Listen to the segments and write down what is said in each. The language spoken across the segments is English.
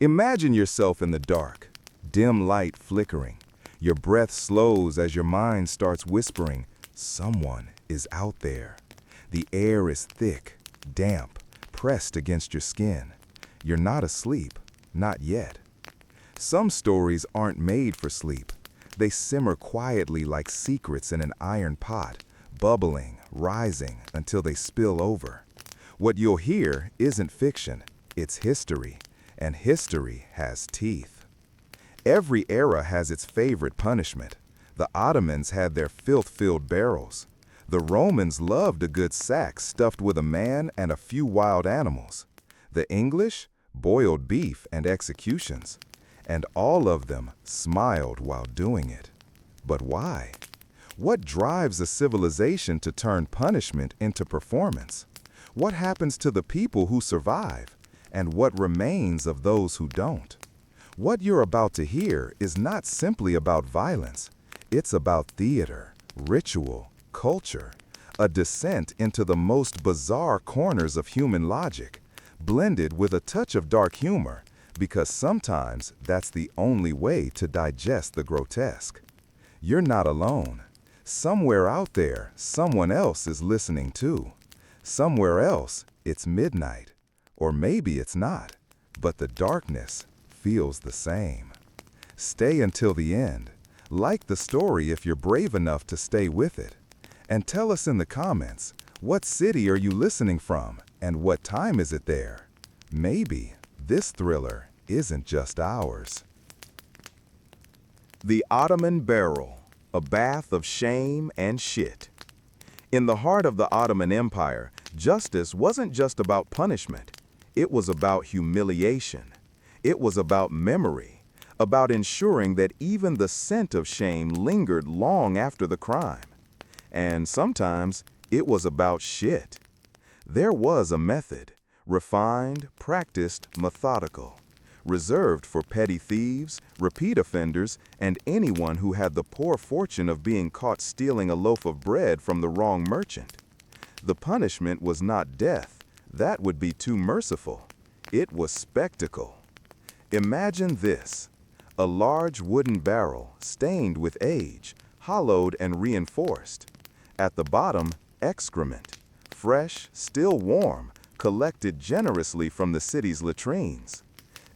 Imagine yourself in the dark, dim light flickering. Your breath slows as your mind starts whispering, someone is out there. The air is thick, damp, pressed against your skin. You're not asleep, not yet. Some stories aren't made for sleep. They simmer quietly like secrets in an iron pot, bubbling, rising until they spill over. What you'll hear isn't fiction, it's history, and history has teeth. Every era has its favorite punishment. The Ottomans had their filth-filled barrels. The Romans loved a good sack stuffed with a man and a few wild animals. The English, boiled beef and executions. And all of them smiled while doing it. But why? What drives a civilization to turn punishment into performance? What happens to the people who survive? And what remains of those who don't? What you're about to hear is not simply about violence. It's about theater, ritual, culture, a descent into the most bizarre corners of human logic, blended with a touch of dark humor, because sometimes that's the only way to digest the grotesque. You're not alone. Somewhere out there, someone else is listening too. Somewhere else, it's midnight. Or maybe it's not, but the darkness feels the same. Stay until the end. Like the story if you're brave enough to stay with it. And tell us in the comments, what city are you listening from and what time is it there? Maybe this thriller isn't just ours. The Ottoman Barrel, a bath of shame and shit. In the heart of the Ottoman Empire, justice wasn't just about punishment. It was about humiliation. It was about memory, about ensuring that even the scent of shame lingered long after the crime. And sometimes it was about shit. There was a method, refined, practiced, methodical, reserved for petty thieves, repeat offenders, and anyone who had the poor fortune of being caught stealing a loaf of bread from the wrong merchant. The punishment was not death. That would be too merciful. It was spectacle. Imagine this: a large wooden barrel, stained with age, hollowed and reinforced. At the bottom, excrement, fresh, still warm, collected generously from the city's latrines.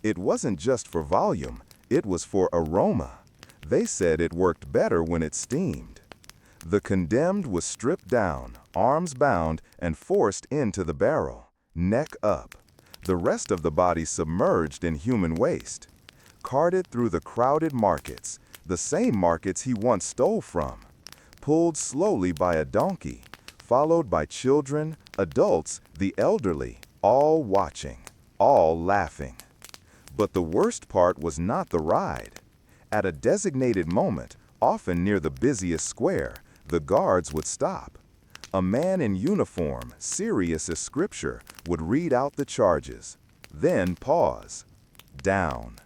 It wasn't just for volume, it was for aroma. They said it worked better when it steamed. The condemned was stripped down, arms bound, and forced into the barrel, neck up. The rest of the body submerged in human waste. Carted through the crowded markets, the same markets he once stole from. Pulled slowly by a donkey, followed by children, adults, the elderly, all watching, all laughing. But the worst part was not the ride. At a designated moment, often near the busiest square, the guards would stop. A man in uniform, serious as scripture, would read out the charges, then pause. Down.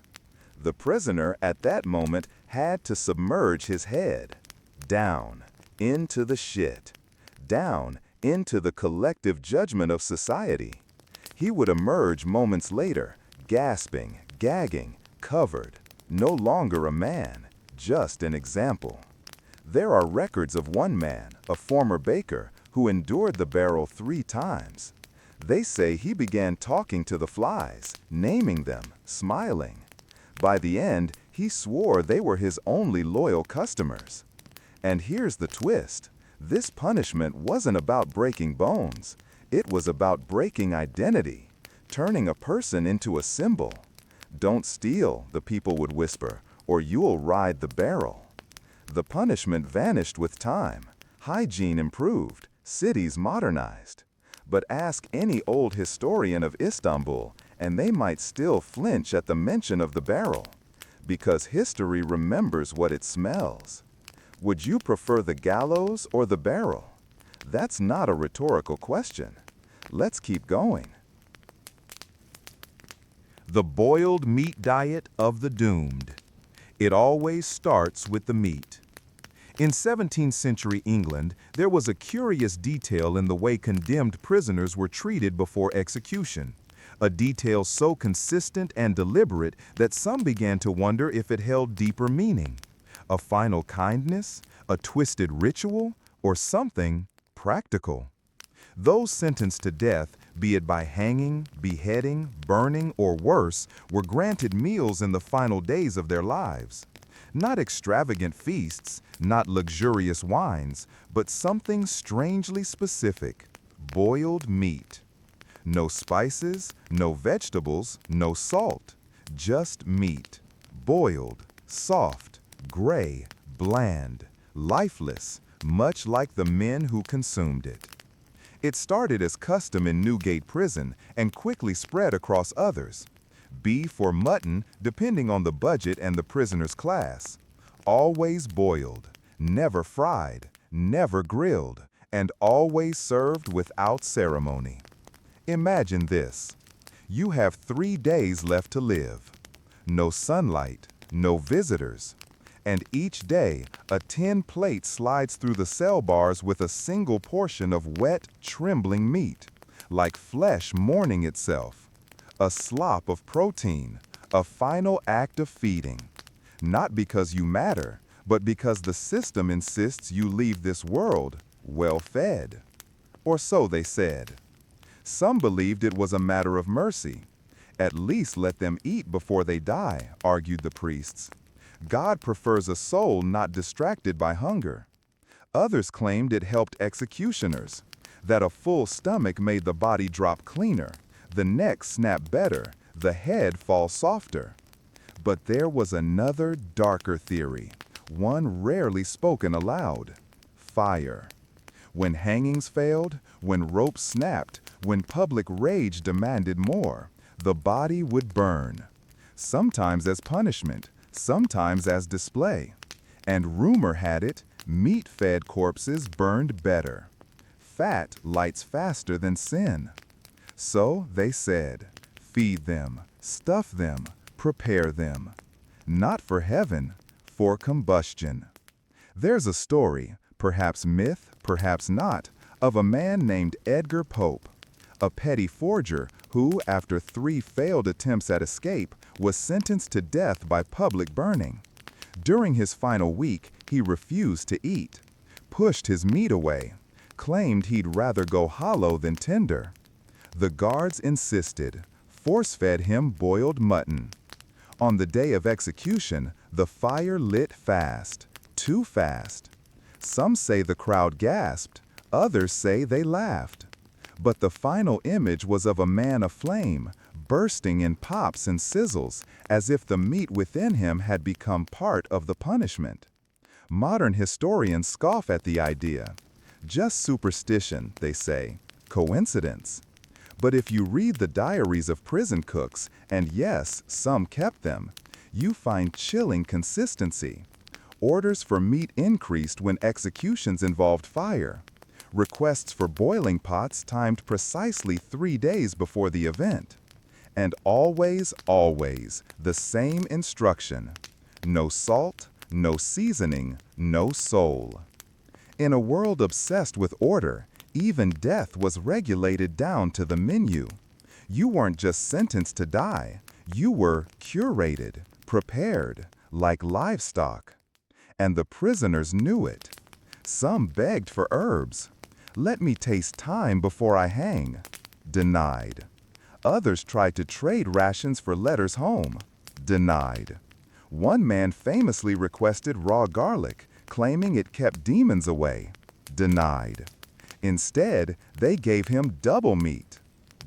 The prisoner at that moment had to submerge his head. Down, into the shit. Down, into the collective judgment of society. He would emerge moments later, gasping, gagging, covered. No longer a man, just an example. There are records of one man, a former baker, who endured the barrel 3 times. They say he began talking to the flies, naming them, smiling. By the end, he swore they were his only loyal customers. And here's the twist. This punishment wasn't about breaking bones. It was about breaking identity, turning a person into a symbol. Don't steal, the people would whisper, or you'll ride the barrel. The punishment vanished with time. Hygiene improved. Cities modernized. But ask any old historian of Istanbul, and they might still flinch at the mention of the barrel, because history remembers what it smells. Would you prefer the gallows or the barrel? That's not a rhetorical question. Let's keep going. The boiled meat diet of the doomed. It always starts with the meat. In 17th century England, there was a curious detail in the way condemned prisoners were treated before execution. A detail so consistent and deliberate that some began to wonder if it held deeper meaning. A final kindness, a twisted ritual, or something practical. Those sentenced to death, be it by hanging, beheading, burning, or worse, were granted meals in the final days of their lives. Not extravagant feasts, not luxurious wines, but something strangely specific: boiled meat. No spices, no vegetables, no salt. Just meat. Boiled, soft, gray, bland, lifeless, much like the men who consumed it. It started as custom in Newgate Prison and quickly spread across others. Beef or mutton, depending on the budget and the prisoner's class. Always boiled, never fried, never grilled, and always served without ceremony. Imagine this. You have 3 days left to live. No sunlight, no visitors. And each day, a tin plate slides through the cell bars with a single portion of wet, trembling meat, like flesh mourning itself. A slop of protein, a final act of feeding. Not because you matter, but because the system insists you leave this world well-fed. Or so they said. Some believed it was a matter of mercy. At least let them eat before they die, argued the priests. God prefers a soul not distracted by hunger. Others claimed it helped executioners, that a full stomach made the body drop cleaner, the neck snap better, the head fall softer. But there was another darker theory, one rarely spoken aloud: fire. When hangings failed, when ropes snapped, when public rage demanded more, the body would burn. Sometimes as punishment, sometimes as display. And rumor had it, meat-fed corpses burned better. Fat lights faster than sin. So they said, feed them, stuff them, prepare them. Not for heaven, for combustion. There's a story, perhaps myth, perhaps not, of a man named Edgar Pope, a petty forger who, after 3 failed attempts at escape, was sentenced to death by public burning. During his final week, he refused to eat, pushed his meat away, claimed he'd rather go hollow than tender. The guards insisted, force-fed him boiled mutton. On the day of execution, the fire lit fast, too fast. Some say the crowd gasped, others say they laughed. But the final image was of a man aflame, bursting in pops and sizzles, as if the meat within him had become part of the punishment. Modern historians scoff at the idea. Just superstition, they say. Coincidence. But if you read the diaries of prison cooks, and yes, some kept them, you find chilling consistency. Orders for meat increased when executions involved fire. Requests for boiling pots timed precisely 3 days before the event. And always, always, the same instruction. No salt, no seasoning, no soul. In a world obsessed with order, even death was regulated down to the menu. You weren't just sentenced to die, you were curated, prepared, like livestock. And the prisoners knew it. Some begged for herbs. Let me taste time before I hang. Denied. Others tried to trade rations for letters home. Denied. One man famously requested raw garlic, claiming it kept demons away. Denied. Instead, they gave him double meat.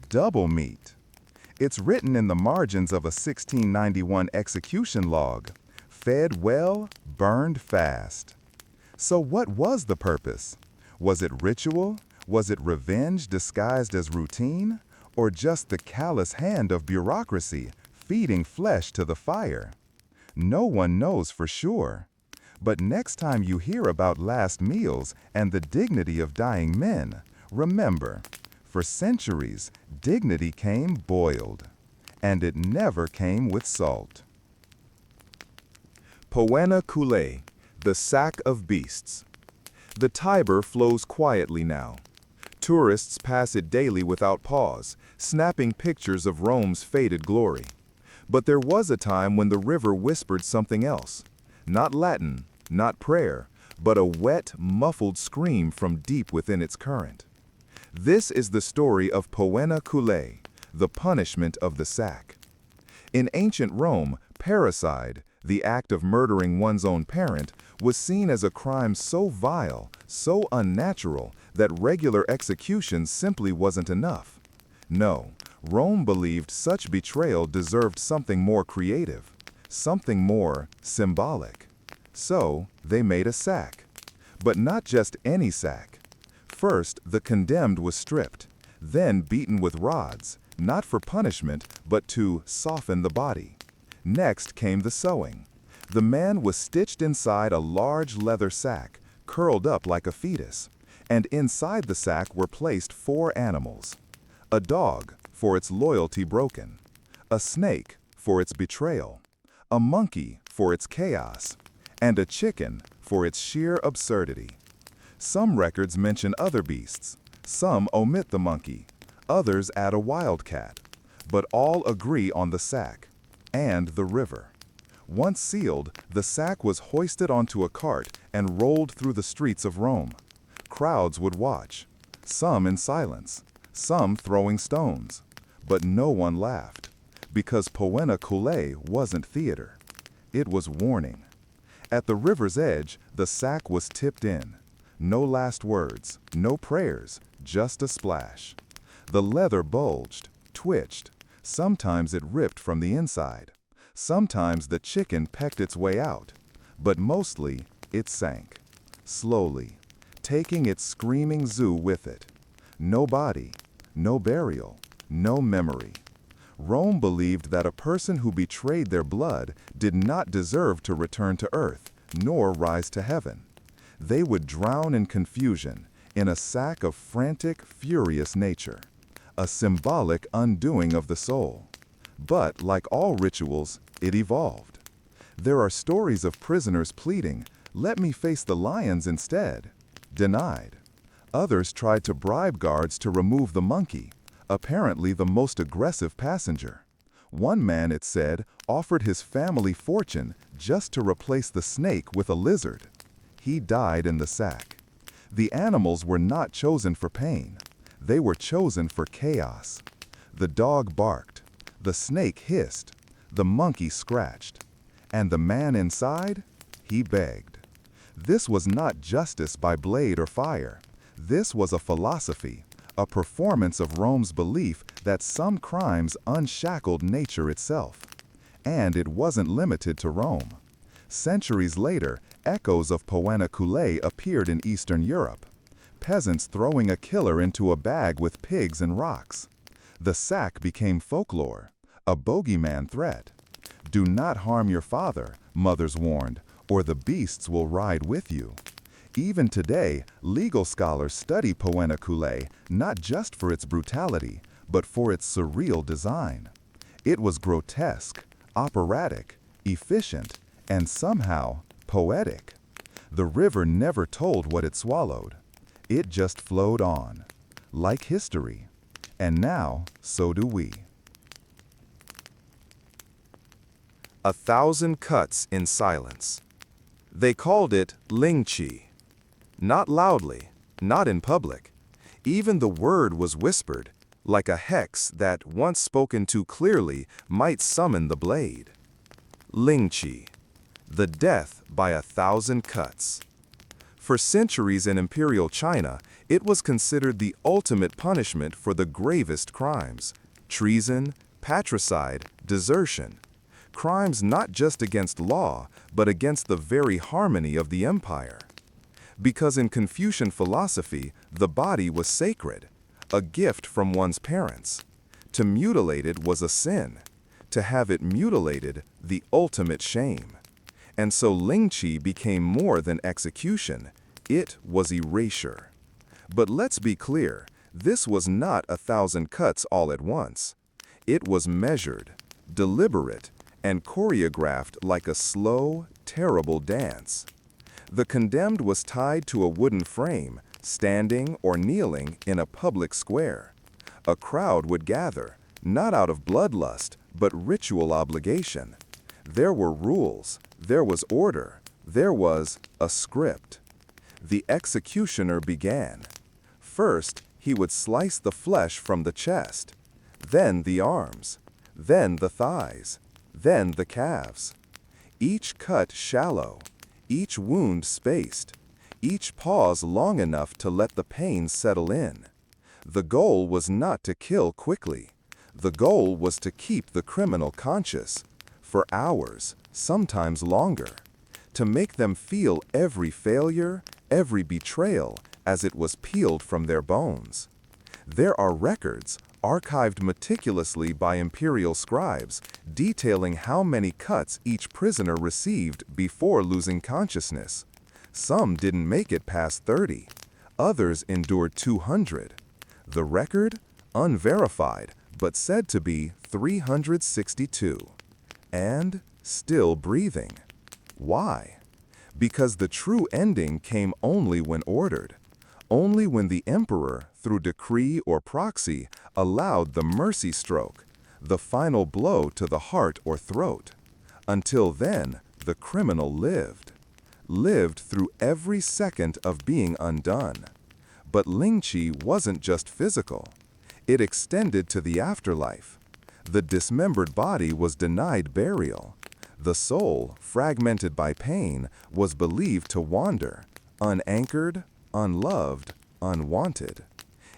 Double meat. It's written in the margins of a 1691 execution log. Fed well, burned fast. So what was the purpose? Was it ritual? Was it revenge disguised as routine? Or just the callous hand of bureaucracy feeding flesh to the fire? No one knows for sure. But next time you hear about last meals and the dignity of dying men, remember, for centuries, dignity came boiled, and it never came with salt. Poena Coulée, the Sack of Beasts. The Tiber flows quietly now. Tourists pass it daily without pause, snapping pictures of Rome's faded glory. But there was a time when the river whispered something else. Not Latin, not prayer, but a wet, muffled scream from deep within its current. This is the story of poena culae, the punishment of the sack. In ancient Rome, parricide, the act of murdering one's own parent, was seen as a crime so vile, so unnatural, that regular execution simply wasn't enough. No, Rome believed such betrayal deserved something more creative, something more symbolic. So, they made a sack. But not just any sack. First, the condemned was stripped, then beaten with rods, not for punishment, but to soften the body. Next came the sewing. The man was stitched inside a large leather sack, curled up like a fetus, and inside the sack were placed 4 animals. A dog, for its loyalty broken. A snake, for its betrayal. A monkey, for its chaos. And a chicken, for its sheer absurdity. Some records mention other beasts. Some omit the monkey. Others add a wildcat. But all agree on the sack. And the river. Once sealed, the sack was hoisted onto a cart and rolled through the streets of Rome. Crowds would watch, some in silence, some throwing stones. But no one laughed, because poena culae wasn't theater. It was warning. At the river's edge, the sack was tipped in. No last words, no prayers, just a splash. The leather bulged, twitched. Sometimes it ripped from the inside. Sometimes the chicken pecked its way out. But mostly, it sank. Slowly, taking its screaming zoo with it. No body, no burial, no memory. Rome believed that a person who betrayed their blood did not deserve to return to earth, nor rise to heaven. They would drown in confusion, in a sack of frantic, furious nature. A symbolic undoing of the soul. But, like all rituals, it evolved. There are stories of prisoners pleading, "Let me face the lions instead." Denied. Others tried to bribe guards to remove the monkey, apparently the most aggressive passenger. One man, it said, offered his family fortune just to replace the snake with a lizard. He died in the sack. The animals were not chosen for pain. They were chosen for chaos. The dog barked. The snake hissed. The monkey scratched. And the man inside? He begged. This was not justice by blade or fire. This was a philosophy, a performance of Rome's belief that some crimes unshackled nature itself. And it wasn't limited to Rome. Centuries later, echoes of poena culae appeared in Eastern Europe. Peasants throwing a killer into a bag with pigs and rocks. The sack became folklore, a bogeyman threat. Do not harm your father, mothers warned, or the beasts will ride with you. Even today, legal scholars study poena culae not just for its brutality, but for its surreal design. It was grotesque, operatic, efficient, and somehow poetic. The river never told what it swallowed. It just flowed on, like history. And now, so do we. 1,000 cuts in silence. They called it lingqi. Not loudly, not in public. Even the word was whispered, like a hex that, once spoken too clearly, might summon the blade. Lingqi, the death by 1,000 cuts. For centuries in imperial China, it was considered the ultimate punishment for the gravest crimes: treason, patricide, desertion. Crimes not just against law, but against the very harmony of the empire. Because in Confucian philosophy, the body was sacred, a gift from one's parents. To mutilate it was a sin. To have it mutilated, the ultimate shame. And so lingqi became more than execution. It was erasure. But let's be clear, this was not 1,000 cuts all at once. It was measured, deliberate, and choreographed like a slow, terrible dance. The condemned was tied to a wooden frame, standing or kneeling in a public square. A crowd would gather, not out of bloodlust, but ritual obligation. There were rules, there was order, there was a script. The executioner began. First, he would slice the flesh from the chest, then the arms, then the thighs, then the calves. Each cut shallow, each wound spaced, each pause long enough to let the pain settle in. The goal was not to kill quickly. The goal was to keep the criminal conscious, for hours, sometimes longer, to make them feel every failure, every betrayal as it was peeled from their bones. There are records, archived meticulously by imperial scribes, detailing how many cuts each prisoner received before losing consciousness. Some didn't make it past 30. Others endured 200. The record? Unverified, but said to be 362. And still breathing. Why? Because the true ending came only when ordered. Only when the emperor, through decree or proxy, allowed the mercy stroke, the final blow to the heart or throat. Until then, the criminal lived through every second of being undone. But lingqi wasn't just physical. It extended to the afterlife. The dismembered body was denied burial. The soul, fragmented by pain, was believed to wander, unanchored, unloved, unwanted.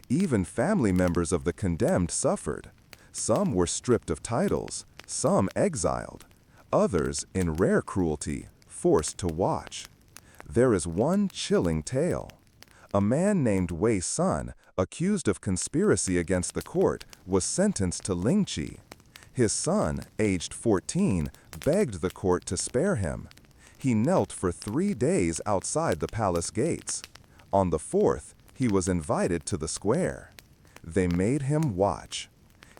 Even family members of the condemned suffered. Some were stripped of titles, some exiled, others, in rare cruelty, forced to watch. There is one chilling tale. A man named Wei Sun, accused of conspiracy against the court, was sentenced to lingqi. His son, aged 14, begged the court to spare him. He knelt for 3 days outside the palace gates. On the 4th, he was invited to the square. They made him watch.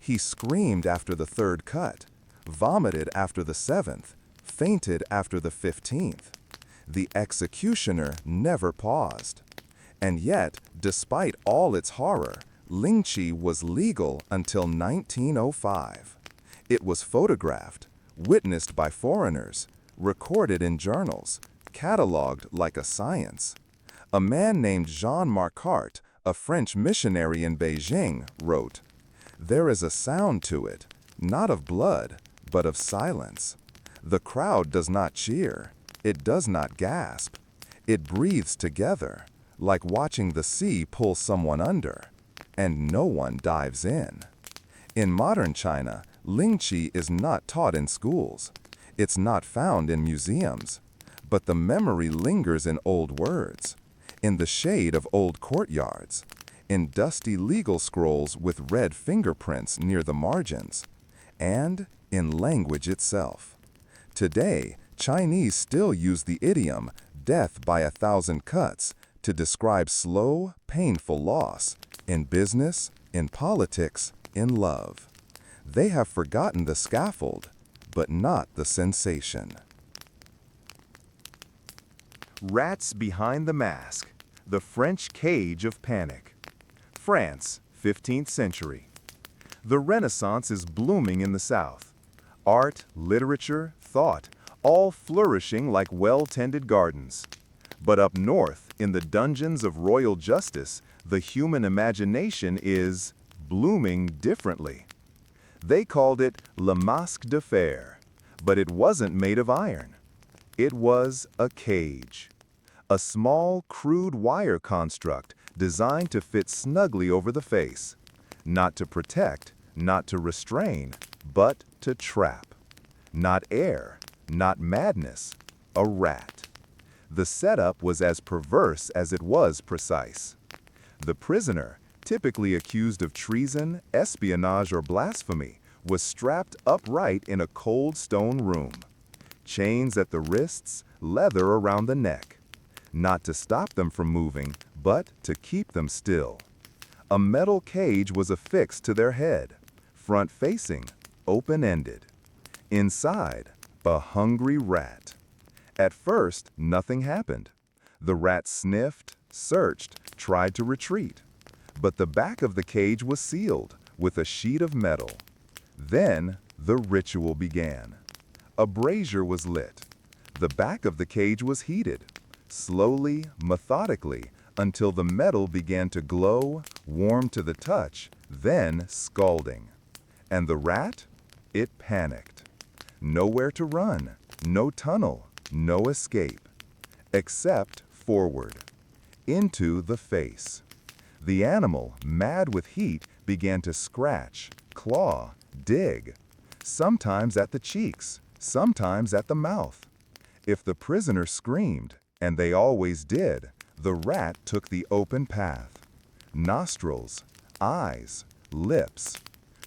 He screamed after the 3rd cut, vomited after the 7th, fainted after the 15th. The executioner never paused. And yet, despite all its horror, lingqi was legal until 1905. It was photographed, witnessed by foreigners, recorded in journals, cataloged like a science. A man named Jean Marcart, a French missionary in Beijing, wrote, "There is a sound to it, not of blood, but of silence. The crowd does not cheer, it does not gasp. It breathes together, like watching the sea pull someone under, and no one dives in." In modern China, lingqi is not taught in schools. It's not found in museums. But the memory lingers in old words, in the shade of old courtyards, in dusty legal scrolls with red fingerprints near the margins, and in language itself. Today, Chinese still use the idiom, "death by 1,000 cuts," to describe slow, painful loss, in business, in politics, in love. They have forgotten the scaffold, but not the sensation. Rats behind the mask, the French cage of panic. France, 15th century. The Renaissance is blooming in the South. Art, literature, thought, all flourishing like well-tended gardens. But up north, in the dungeons of royal justice, the human imagination is blooming differently. They called it Le Masque de Fer, but it wasn't made of iron. It was a cage. A small, crude wire construct designed to fit snugly over the face. Not to protect, not to restrain, but to trap. Not air, not madness, a rat. The setup was as perverse as it was precise. The prisoner, typically accused of treason, espionage, or blasphemy, was strapped upright in a cold stone room. Chains at the wrists, leather around the neck. Not to stop them from moving, but to keep them still. A metal cage was affixed to their head, front-facing, open-ended. Inside, a hungry rat. At first, nothing happened. The rat sniffed, searched, tried to retreat, but the back of the cage was sealed with a sheet of metal. Then the ritual began. A brazier was lit. The back of the cage was heated, slowly, methodically, until the metal began to glow, warm to the touch, then scalding. And the rat? It panicked. Nowhere to run, no tunnel, no escape. Except forward, into the face. The animal, mad with heat, began to scratch, claw, dig, sometimes at the cheeks, sometimes at the mouth. If the prisoner screamed, and they always did, the rat took the open path. Nostrils, eyes, lips,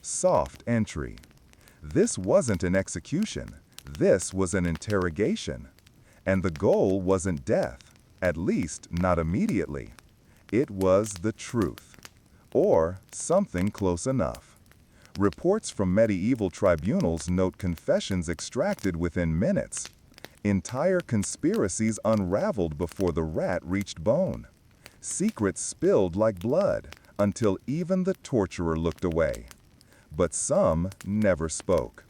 soft entry. This wasn't an execution, this was an interrogation. And the goal wasn't death, at least not immediately. It was the truth, or something close enough. Reports from medieval tribunals note confessions extracted within minutes. Entire conspiracies unraveled before the rat reached bone. Secrets spilled like blood until even the torturer looked away. But some never spoke.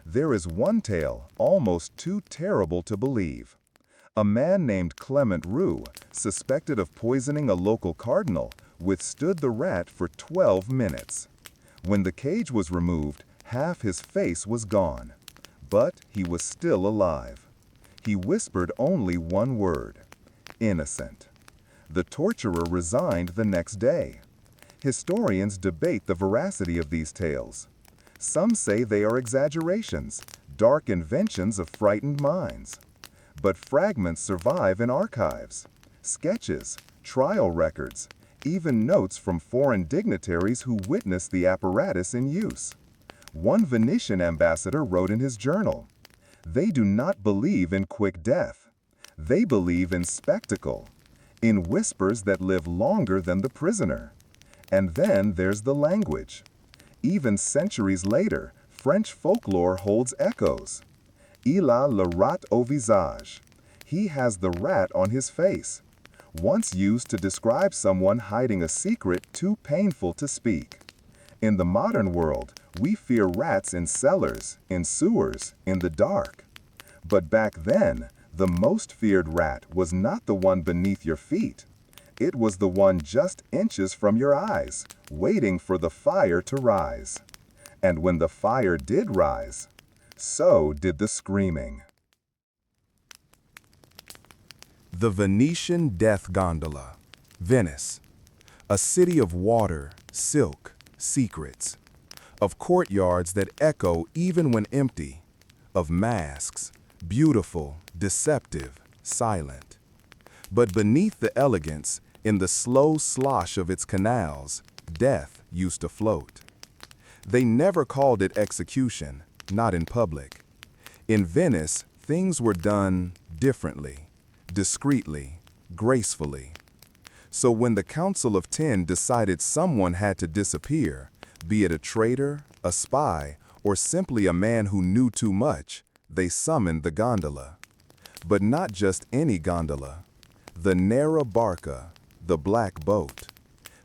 There is one tale almost too terrible to believe. A man named Clement Roux, suspected of poisoning a local cardinal, withstood the rat for 12 minutes. When the cage was removed, half his face was gone. But he was still alive. He whispered only one word: innocent. The torturer resigned the next day. Historians debate the veracity of these tales. Some say they are exaggerations, dark inventions of frightened minds. But fragments survive in archives, sketches, trial records, even notes from foreign dignitaries who witnessed the apparatus in use. One Venetian ambassador wrote in his journal, "They do not believe in quick death. They believe in spectacle, in whispers that live longer than the prisoner." And then there's the language. Even centuries later, French folklore holds echoes. Il a le rat au visage. He has the rat on his face. Once used to describe someone hiding a secret too painful to speak. In the modern world, we fear rats in cellars, in sewers, in the dark. But back then, the most feared rat was not the one beneath your feet. It was the one just inches from your eyes, waiting for the fire to rise. And when the fire did rise, so did the screaming. The Venetian Death Gondola, Venice. A city of water, silk, secrets. Of courtyards that echo even when empty. Of masks, beautiful, deceptive, silent. But beneath the elegance, in the slow slosh of its canals, death used to float. They never called it execution, not in public. In Venice, things were done differently, discreetly, gracefully. So when the Council of 10 decided someone had to disappear, be it a traitor, a spy, or simply a man who knew too much, they summoned the gondola. But not just any gondola. The Nera Barca, the black boat.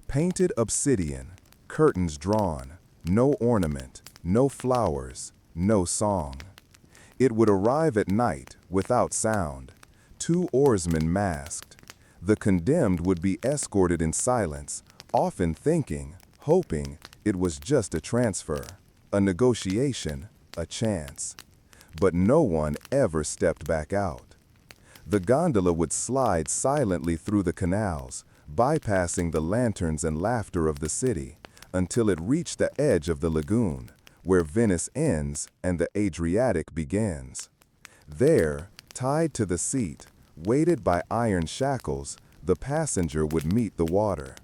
Painted obsidian, curtains drawn, no ornament, no flowers, no song. It would arrive at night, without sound, 2 oarsmen masked. The condemned would be escorted in silence, often thinking, hoping, it was just a transfer, a negotiation, a chance. But no one ever stepped back out. The gondola would slide silently through the canals, bypassing the lanterns and laughter of the city, until it reached the edge of the lagoon, where Venice ends and the Adriatic begins. There, tied to the seat, weighted by iron shackles, the passenger would meet the water.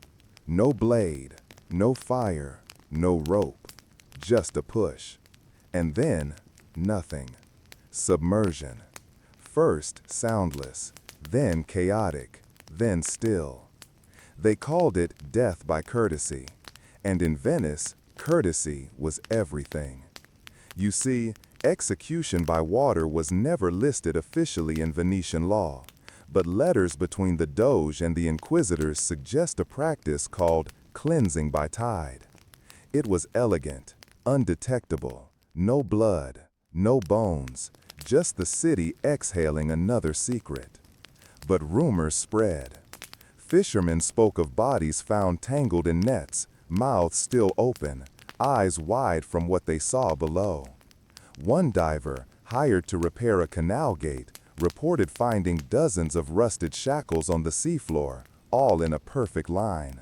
No blade, no fire, no rope, just a push. And then, nothing. Submersion. First soundless, then chaotic, then still. They called it death by courtesy. And in Venice, courtesy was everything. You see, execution by water was never listed officially in Venetian law, but letters between the Doge and the Inquisitors suggest a practice called cleansing by tide. It was elegant, undetectable, no blood, no bones, just the city exhaling another secret. But rumors spread. Fishermen spoke of bodies found tangled in nets, mouths still open, eyes wide from what they saw below. One diver, hired to repair a canal gate, reported finding dozens of rusted shackles on the seafloor, all in a perfect line.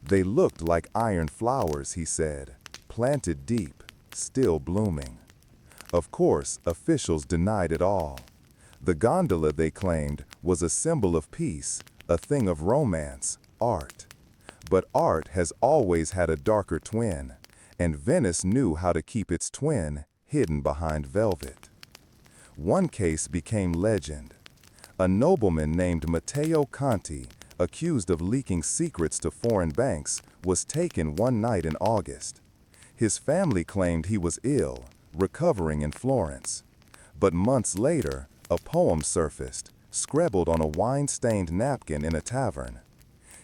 They looked like iron flowers, he said, planted deep, still blooming. Of course, officials denied it all. The gondola, they claimed, was a symbol of peace, a thing of romance, art. But art has always had a darker twin, and Venice knew how to keep its twin hidden behind velvet. One case became legend. A nobleman named Matteo Conti, accused of leaking secrets to foreign banks, was taken one night in August. His family claimed he was ill, recovering in Florence. But months later, a poem surfaced, scribbled on a wine-stained napkin in a tavern.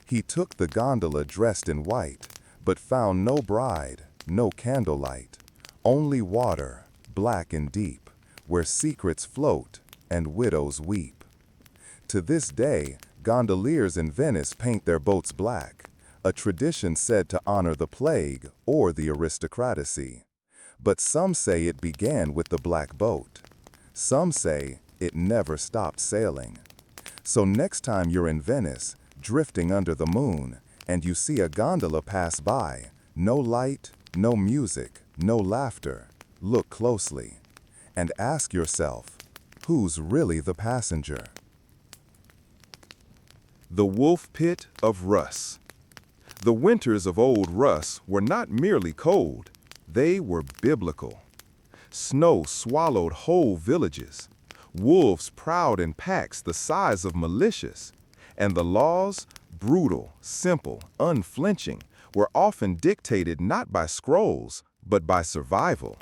He took the gondola dressed in white, but found no bride, no candlelight, only water, black and deep, where secrets float and widows weep. To this day, gondoliers in Venice paint their boats black, a tradition said to honor the plague or the aristocracy. But some say it began with the black boat. Some say it never stopped sailing. So next time you're in Venice, drifting under the moon, and you see a gondola pass by, no light, no music, no laughter, look closely and ask yourself, who's really the passenger? The wolf pit of Rus. The winters of old Rus were not merely cold, they were biblical. Snow swallowed whole villages. Wolves prowled in packs the size of militias. And the laws, brutal, simple, unflinching, were often dictated not by scrolls, but by survival.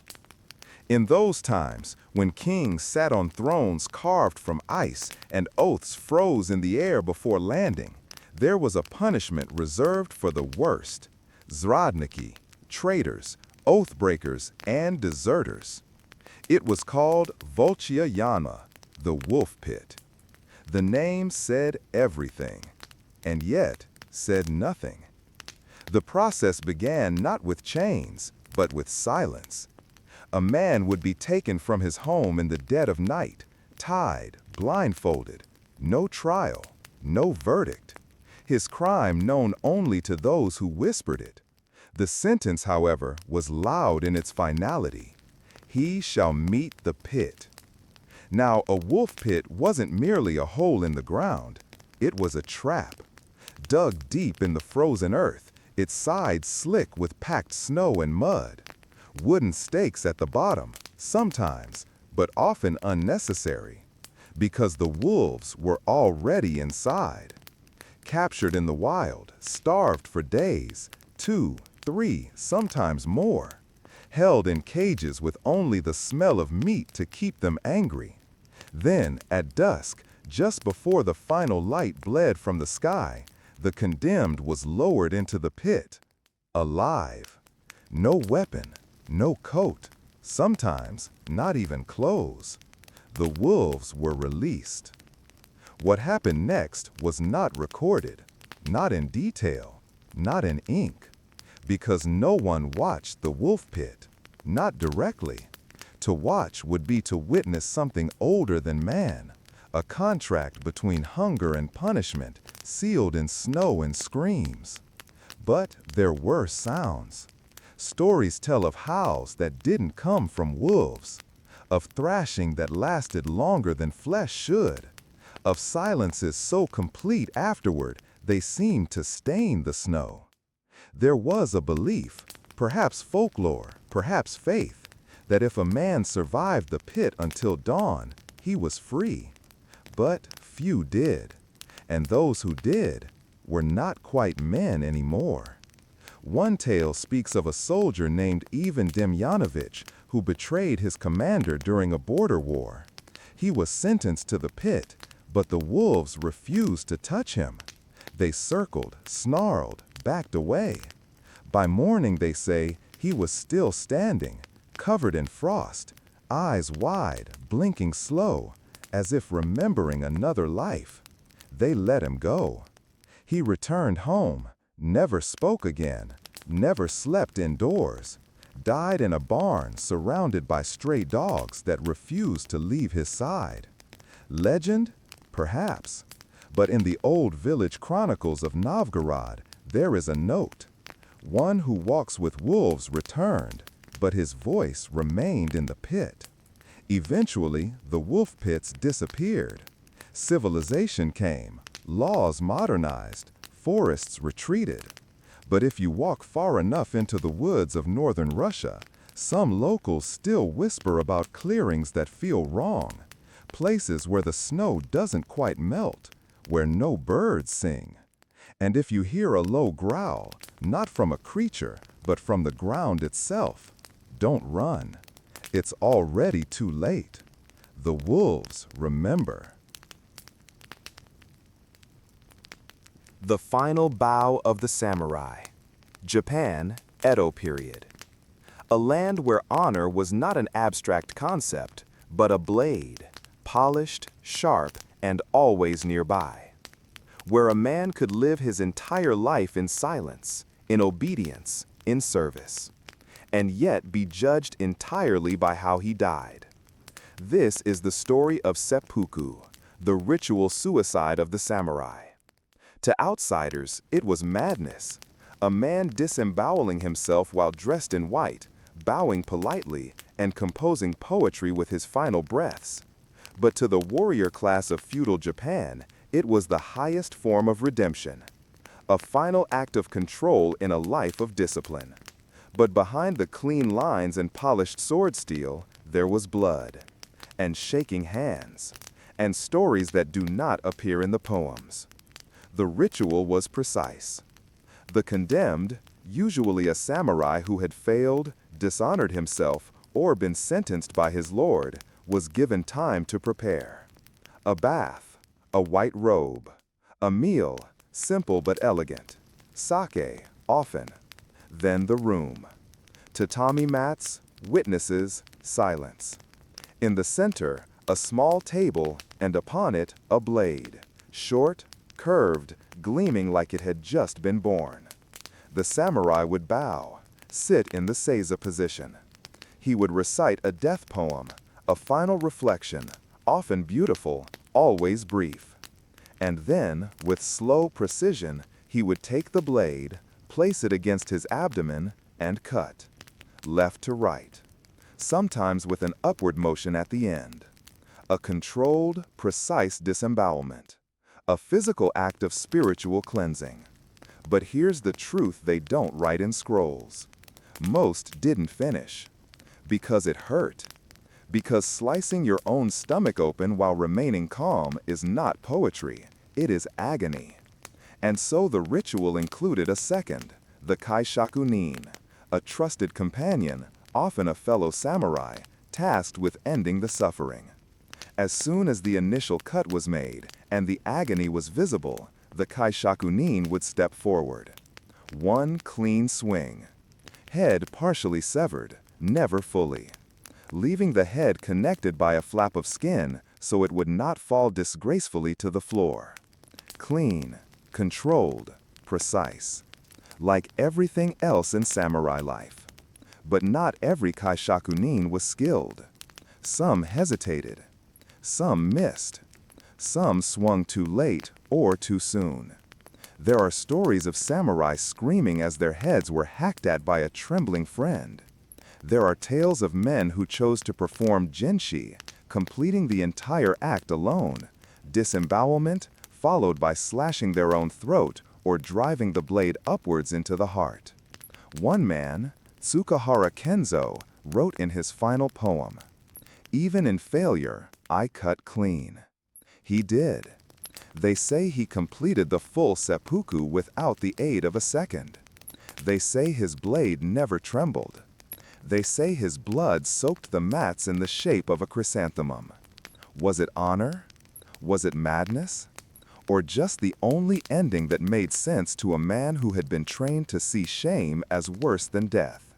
In those times, when kings sat on thrones carved from ice and oaths froze in the air before landing, there was a punishment reserved for the worst: zradniki, traitors, oath-breakers, and deserters. It was called Volchia Yama, the wolf pit. The name said everything, and yet said nothing. The process began not with chains, but with silence. A man would be taken from his home in the dead of night, tied, blindfolded, no trial, no verdict. His crime known only to those who whispered it. The sentence, however, was loud in its finality. He shall meet the pit. Now, a wolf pit wasn't merely a hole in the ground. It was a trap. Dug deep in the frozen earth, its sides slick with packed snow and mud. Wooden stakes at the bottom, sometimes, but often unnecessary, because the wolves were already inside. Captured in the wild, starved for days, 2, 3, sometimes more. Held in cages with only the smell of meat to keep them angry. Then, at dusk, just before the final light bled from the sky, the condemned was lowered into the pit, alive. No weapon, no coat, sometimes not even clothes. The wolves were released. What happened next was not recorded, not in detail, not in ink, because no one watched the wolf pit, not directly. To watch would be to witness something older than man, a contract between hunger and punishment, sealed in snow and screams. But there were sounds. Stories tell of howls that didn't come from wolves, of thrashing that lasted longer than flesh should, of silences so complete afterward they seemed to stain the snow. There was a belief, perhaps folklore, perhaps faith, that if a man survived the pit until dawn, he was free. But few did, and those who did were not quite men anymore. One tale speaks of a soldier named Ivan Demyanovich who betrayed his commander during a border war. He was sentenced to the pit, But the wolves refused to touch him. They circled, snarled, backed away. By morning, they say, he was still standing, covered in frost, eyes wide, blinking slow, as if remembering another life. They let him go. He returned home, never spoke again, never slept indoors, died in a barn surrounded by stray dogs that refused to leave his side. Legend? Perhaps. But in the old village chronicles of Novgorod, there is a note. One who walks with wolves returned, but his voice remained in the pit. Eventually, the wolf pits disappeared. Civilization came, laws modernized, forests retreated. But if you walk far enough into the woods of northern Russia, some locals still whisper about clearings that feel wrong, places where the snow doesn't quite melt, where no birds sing. And if you hear a low growl, not from a creature, but from the ground itself, don't run. It's already too late. The wolves remember. The final bow of the samurai. Japan, Edo period. A land where honor was not an abstract concept, but a blade, polished, sharp, and always nearby. Where a man could live his entire life in silence, in obedience, in service, and yet be judged entirely by how he died. This is the story of seppuku, the ritual suicide of the samurai. To outsiders, it was madness, a man disemboweling himself while dressed in white, bowing politely, and composing poetry with his final breaths. But to the warrior class of feudal Japan, it was the highest form of redemption, a final act of control in a life of discipline. But behind the clean lines and polished sword steel, there was blood, and shaking hands, and stories that do not appear in the poems. The ritual was precise. The condemned, usually a samurai who had failed, dishonored himself, or been sentenced by his lord, was given time to prepare. A bath, a white robe, a meal, simple but elegant, sake, often. Then the room. Tatami mats, witnesses, silence. In the center, a small table, and upon it, a blade, short, curved, gleaming like it had just been born. The samurai would bow, sit in the seiza position. He would recite a death poem, a final reflection, often beautiful, always brief. And then, with slow precision, he would take the blade, place it against his abdomen, and cut, left to right, sometimes with an upward motion at the end. A controlled, precise disembowelment, a physical act of spiritual cleansing. But here's the truth they don't write in scrolls. Most didn't finish. Because it hurt. Because slicing your own stomach open while remaining calm is not poetry, it is agony. And so the ritual included a second, the kaishakunin, a trusted companion, often a fellow samurai, tasked with ending the suffering. As soon as the initial cut was made and the agony was visible, the kaishakunin would step forward. One clean swing. Head partially severed, never fully. Leaving the head connected by a flap of skin so it would not fall disgracefully to the floor. Clean, controlled, precise. Like everything else in samurai life. But not every kaishakunin was skilled. Some hesitated. Some missed. Some swung too late or too soon. There are stories of samurai screaming as their heads were hacked at by a trembling friend. There are tales of men who chose to perform genshi, completing the entire act alone, disembowelment, followed by slashing their own throat or driving the blade upwards into the heart. One man, Tsukahara Kenzo, wrote in his final poem, "Even in failure, I cut clean." He did. They say he completed the full seppuku without the aid of a second. They say his blade never trembled. They say his blood soaked the mats in the shape of a chrysanthemum. Was it honor? Was it madness? Or just the only ending that made sense to a man who had been trained to see shame as worse than death?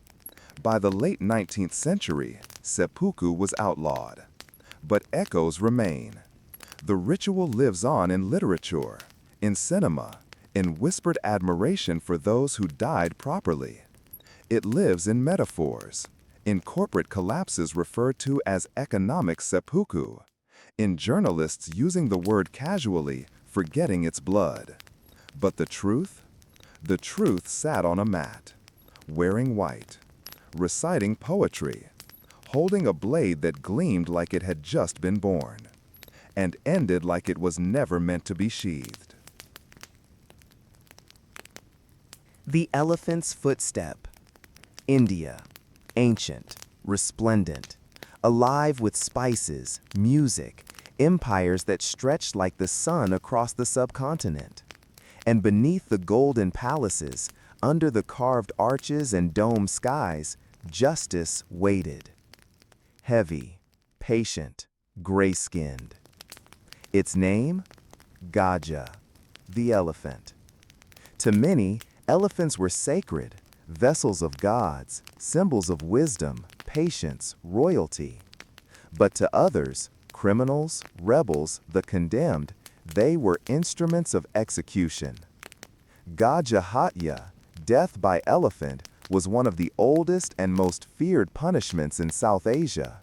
By the late 19th century, seppuku was outlawed. But echoes remain. The ritual lives on in literature, in cinema, in whispered admiration for those who died properly. It lives in metaphors, in corporate collapses referred to as economic seppuku, in journalists using the word casually, forgetting its blood. But the truth? The truth sat on a mat, wearing white, reciting poetry, holding a blade that gleamed like it had just been born, and ended like it was never meant to be sheathed. The elephant's footstep. India, ancient, resplendent, alive with spices, music, empires that stretched like the sun across the subcontinent. And beneath the golden palaces, under the carved arches and domed skies, justice waited. Heavy, patient, gray-skinned. Its name? Gaja, the elephant. To many, elephants were sacred, vessels of gods, symbols of wisdom, patience, royalty. But to others, criminals, rebels, the condemned, they were instruments of execution. Gaja, death by elephant, was one of the oldest and most feared punishments in South Asia.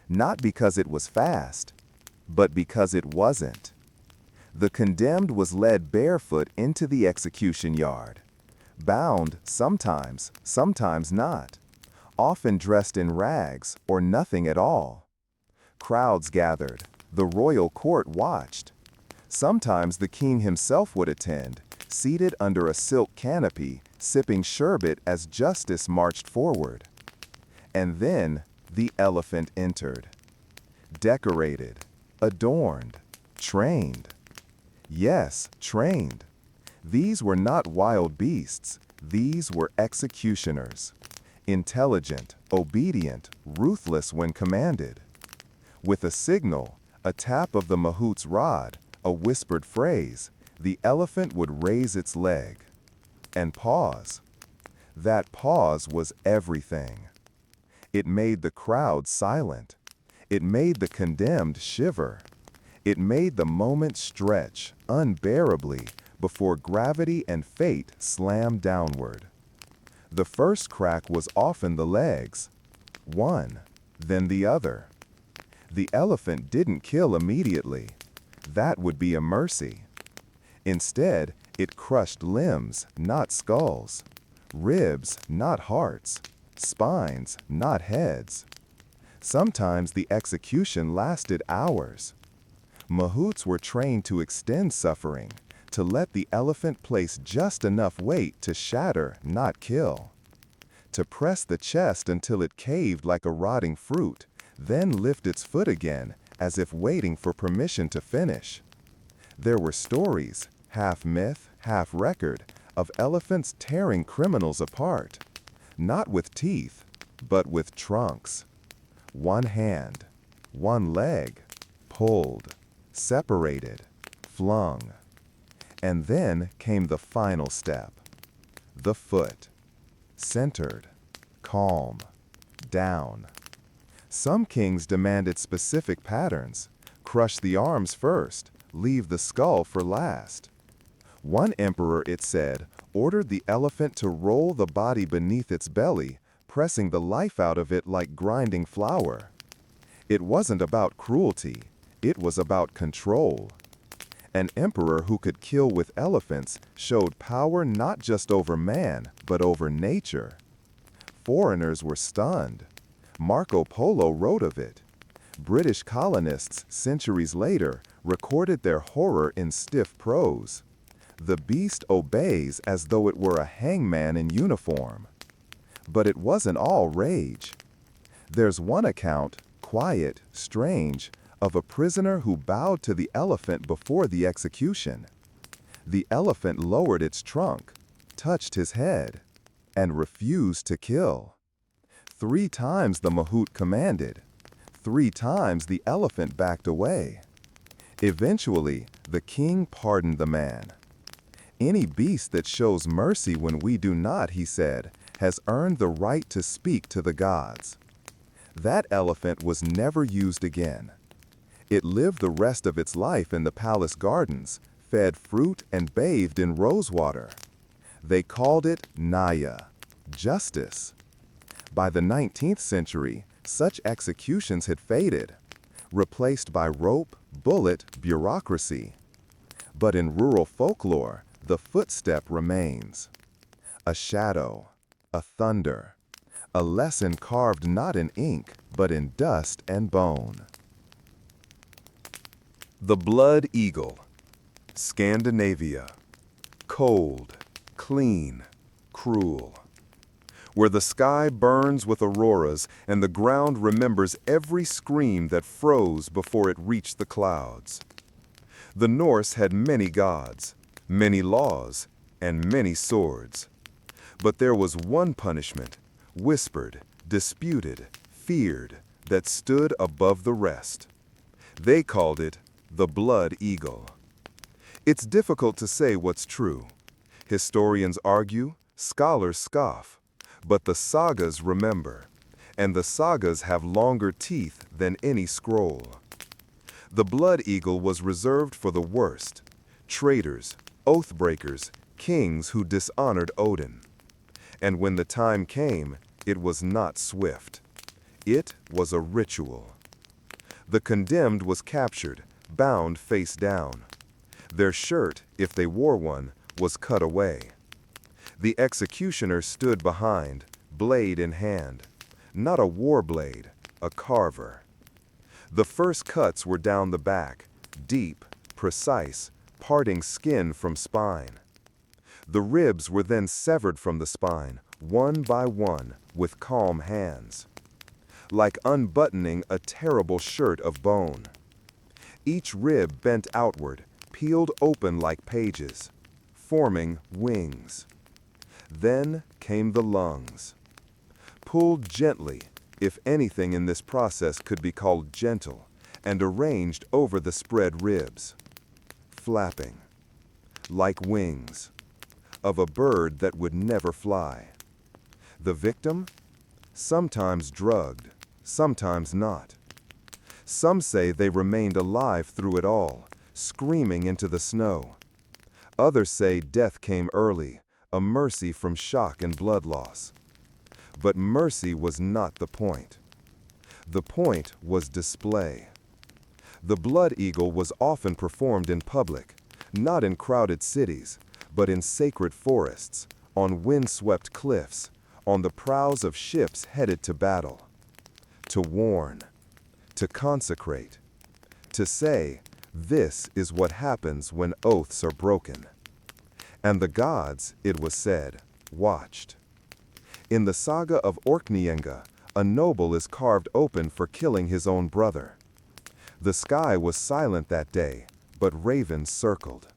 Not because it was fast, but because it wasn't. The condemned was led barefoot into the execution yard. Bound sometimes, sometimes not, often dressed in rags or nothing at all. Crowds gathered, the royal court watched. Sometimes the king himself would attend, seated under a silk canopy, sipping sherbet as justice marched forward. And then the elephant entered. Decorated, adorned, trained. Yes, trained. These were not wild beasts, these were executioners. Intelligent, obedient, ruthless when commanded. With a signal, a tap of the mahout's rod, a whispered phrase, the elephant would raise its leg. And pause. That pause was everything. It made the crowd silent. It made the condemned shiver. It made the moment stretch unbearably before gravity and fate slammed downward. The first crack was often the legs. One, then the other. The elephant didn't kill immediately. That would be a mercy. Instead, it crushed limbs, not skulls. Ribs, not hearts. Spines, not heads. Sometimes the execution lasted hours. Mahouts were trained to extend suffering, to let the elephant place just enough weight to shatter, not kill. To press the chest until it caved like a rotting fruit, then lift its foot again, as if waiting for permission to finish. There were stories, half myth, half record, of elephants tearing criminals apart. Not with teeth, but with trunks. One hand, one leg, pulled, separated, flung. And then came the final step. The foot. Centered, calm, down. Some kings demanded specific patterns. Crush the arms first, leave the skull for last. One emperor, it said, ordered the elephant to roll the body beneath its belly, pressing the life out of it like grinding flour. It wasn't about cruelty, it was about control. An emperor who could kill with elephants showed power not just over man, but over nature. Foreigners were stunned. Marco Polo wrote of it. British colonists, centuries later, recorded their horror in stiff prose. The beast obeys as though it were a hangman in uniform. But it wasn't all rage. There's one account, quiet, strange, of a prisoner who bowed to the elephant before the execution. The elephant lowered its trunk, touched his head, and refused to kill. 3 times the mahout commanded. 3 times the elephant backed away. Eventually, the king pardoned the man. "Any beast that shows mercy when we do not," he said, "has earned the right to speak to the gods." That elephant was never used again. It lived the rest of its life in the palace gardens, fed fruit and bathed in rosewater. They called it Naya, justice. By the 19th century, such executions had faded, replaced by rope, bullet, bureaucracy. But in rural folklore, the footstep remains. A shadow, a thunder, a lesson carved not in ink, but in dust and bone. The blood eagle. Scandinavia. Cold, clean, cruel. Where the sky burns with auroras and the ground remembers every scream that froze before it reached the clouds. The Norse had many gods, many laws, and many swords. But there was one punishment, whispered, disputed, feared, that stood above the rest. They called it the blood eagle. It's difficult to say what's true. Historians argue, scholars scoff, but the sagas remember, and the sagas have longer teeth than any scroll. The blood eagle was reserved for the worst, traitors, oath-breakers, kings who dishonored Odin. And when the time came, it was not swift. It was a ritual. The condemned was captured, bound face down. Their shirt, if they wore one, was cut away. The executioner stood behind, blade in hand. Not a war blade, a carver. The first cuts were down the back, deep, precise, parting skin from spine. The ribs were then severed from the spine, one by one, with calm hands. Like unbuttoning a terrible shirt of bone. Each rib bent outward, peeled open like pages, forming wings. Then came the lungs. Pulled gently, if anything in this process could be called gentle, and arranged over the spread ribs. Flapping, like wings, of a bird that would never fly. The victim? Sometimes drugged, sometimes not. Some say they remained alive through it all, screaming into the snow. Others say death came early, a mercy from shock and blood loss. But mercy was not the point. The point was display. The blood eagle was often performed in public, not in crowded cities, but in sacred forests, on windswept cliffs, on the prows of ships headed to battle. To warn, to consecrate, to say, this is what happens when oaths are broken. And the gods, it was said, watched. In the saga of Orkneyinga, a noble is carved open for killing his own brother. The sky was silent that day, but ravens circled.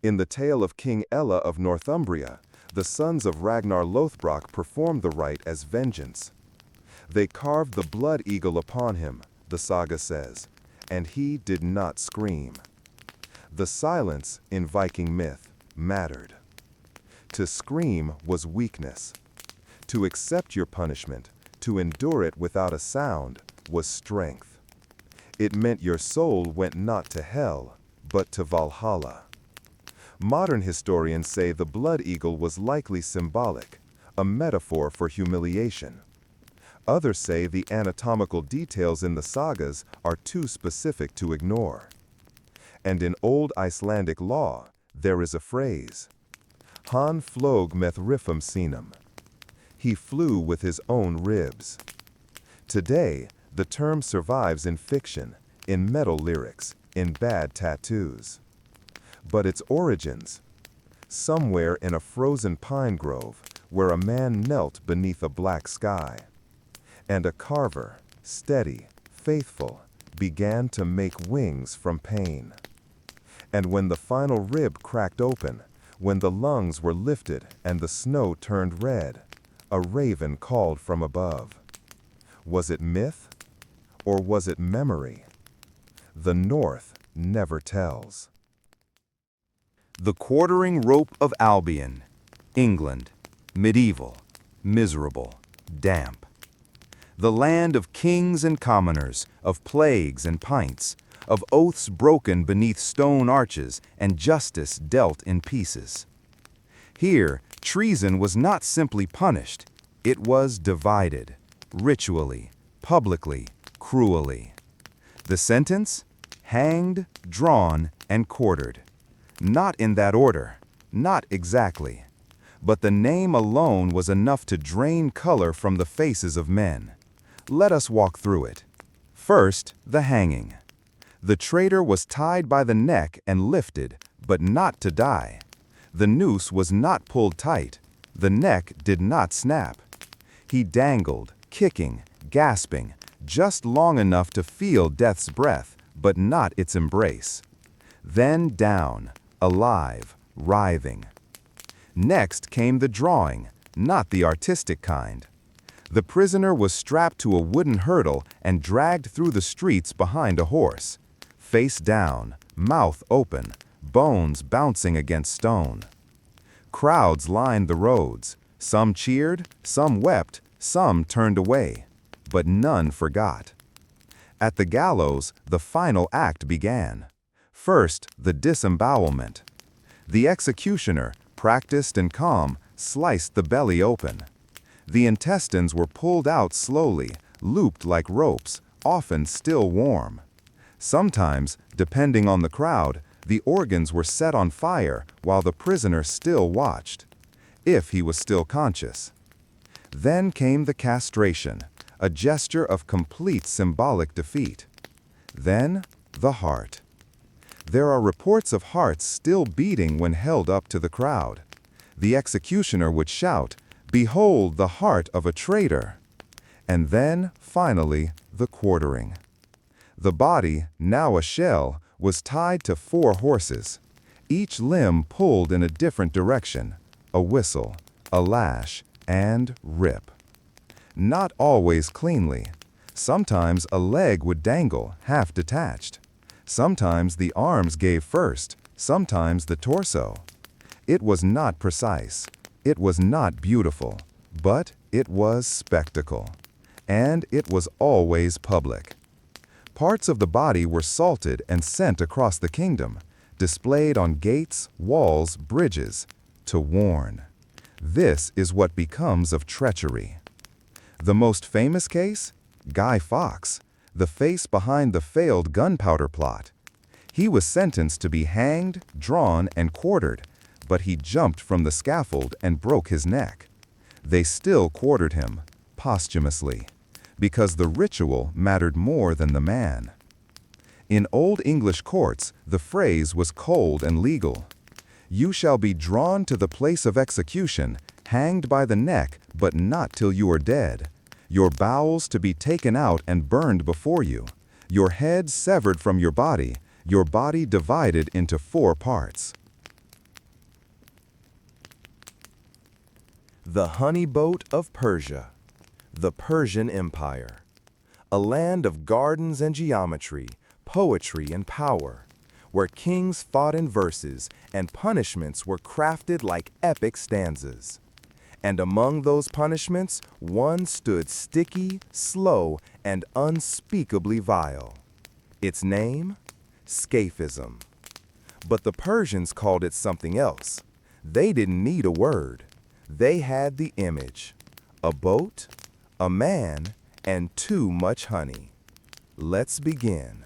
In the tale of King Ella of Northumbria, the sons of Ragnar Lothbrok performed the rite as vengeance. They carved the blood eagle upon him, the saga says, and he did not scream. The silence, in Viking myth, mattered. To scream was weakness. To accept your punishment, to endure it without a sound, was strength. It meant your soul went not to hell, but to Valhalla. Modern historians say the blood eagle was likely symbolic, a metaphor for humiliation. Others say the anatomical details in the sagas are too specific to ignore. And in old Icelandic law, there is a phrase, "Han flog með riffum sínum." He flew with his own ribs. Today, the term survives in fiction, in metal lyrics, in bad tattoos. But its origins, somewhere in a frozen pine grove where a man knelt beneath a black sky, and a carver, steady, faithful, began to make wings from pain. And when the final rib cracked open, when the lungs were lifted and the snow turned red, a raven called from above. Was it myth, or was it memory? The North never tells. The Quartering Rope of Albion, England, medieval, miserable, damp. The land of kings and commoners, of plagues and pints, of oaths broken beneath stone arches and justice dealt in pieces. Here, treason was not simply punished, it was divided, ritually, publicly, cruelly. The sentence? Hanged, drawn, and quartered. Not in that order, not exactly. But the name alone was enough to drain color from the faces of men. Let us walk through it. First, the hanging. The traitor was tied by the neck and lifted, but not to die. The noose was not pulled tight. The neck did not snap. He dangled, kicking, gasping, just long enough to feel death's breath, but not its embrace. Then down, alive, writhing. Next came the drawing, not the artistic kind. The prisoner was strapped to a wooden hurdle and dragged through the streets behind a horse. Face down, mouth open, bones bouncing against stone. Crowds lined the roads. Some cheered, some wept, some turned away. But none forgot. At the gallows, the final act began. First, the disembowelment. The executioner, practiced and calm, sliced the belly open. The intestines were pulled out slowly, looped like ropes, often still warm. Sometimes, depending on the crowd, the organs were set on fire while the prisoner still watched, if he was still conscious. Then came the castration, a gesture of complete symbolic defeat. Then, the heart. There are reports of hearts still beating when held up to the crowd. The executioner would shout, "Behold the heart of a traitor!" And then, finally, the quartering. The body, now a shell, was tied to 4 horses. Each limb pulled in a different direction, a whistle, a lash, and rip. Not always cleanly. Sometimes a leg would dangle, half detached. Sometimes the arms gave first, sometimes the torso. It was not precise. It was not beautiful. But it was spectacle. And it was always public. Parts of the body were salted and sent across the kingdom, displayed on gates, walls, bridges, to warn. This is what becomes of treachery. The most famous case? Guy Fawkes, the face behind the failed gunpowder plot. He was sentenced to be hanged, drawn, and quartered, but he jumped from the scaffold and broke his neck. They still quartered him, posthumously, because the ritual mattered more than the man. In Old English courts, the phrase was cold and legal. You shall be drawn to the place of execution, hanged by the neck, but not till you are dead. Your bowels to be taken out and burned before you. Your head severed from your body divided into 4 parts. The honey boat of Persia. The Persian Empire. A land of gardens and geometry, poetry and power, where kings fought in verses and punishments were crafted like epic stanzas. And among those punishments, one stood sticky, slow, and unspeakably vile. Its name? Scaphism. But the Persians called it something else. They didn't need a word. They had the image. A boat, a man, and too much honey. Let's begin.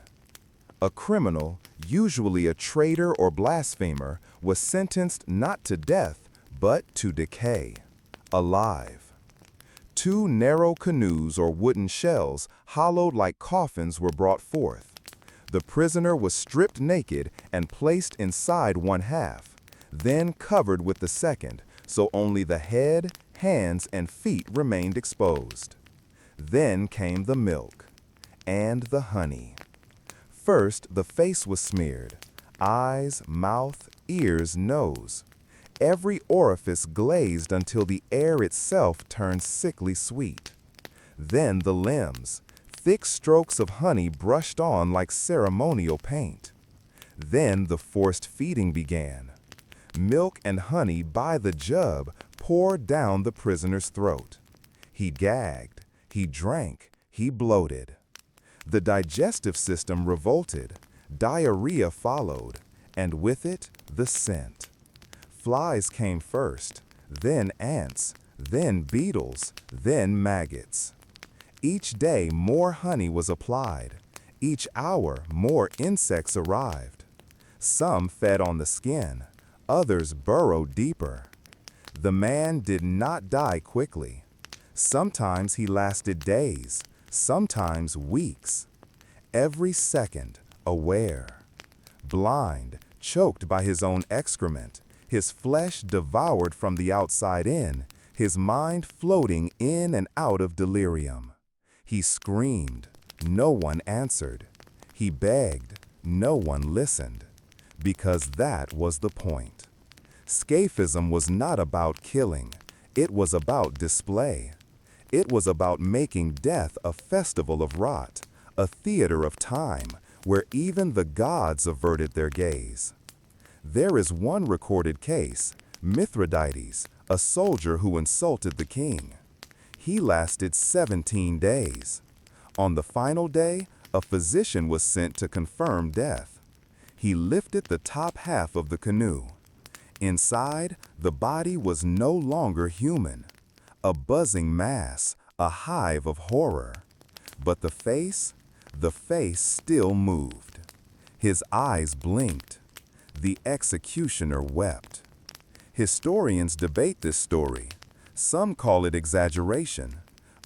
A criminal, usually a traitor or blasphemer, was sentenced not to death, but to decay. Alive. 2 narrow canoes or wooden shells, hollowed like coffins, were brought forth. The prisoner was stripped naked and placed inside one half, then covered with the second, so only the head, hands, and feet remained exposed. Then came the milk and the honey. First, the face was smeared, eyes, mouth, ears, nose. Every orifice glazed until the air itself turned sickly sweet. Then the limbs, thick strokes of honey brushed on like ceremonial paint. Then the forced feeding began. Milk and honey by the jug poured down the prisoner's throat. He gagged, he drank, he bloated. The digestive system revolted, diarrhea followed, and with it, the scent. Flies came first, then ants, then beetles, then maggots. Each day more honey was applied. Each hour more insects arrived. Some fed on the skin, others burrowed deeper. The man did not die quickly. Sometimes he lasted days, sometimes weeks. Every second, aware. Blind, choked by his own excrement, his flesh devoured from the outside in, his mind floating in and out of delirium. He screamed, no one answered. He begged, no one listened. Because that was the point. Scaphism was not about killing, it was about display. It was about making death a festival of rot, a theater of time, where even the gods averted their gaze. There is one recorded case, Mithridates, a soldier who insulted the king. He lasted 17 days. On the final day, a physician was sent to confirm death. He lifted the top half of the canoe. Inside, the body was no longer human, a buzzing mass, a hive of horror. But the face still moved. His eyes blinked. The executioner wept. Historians debate this story. Some call it exaggeration.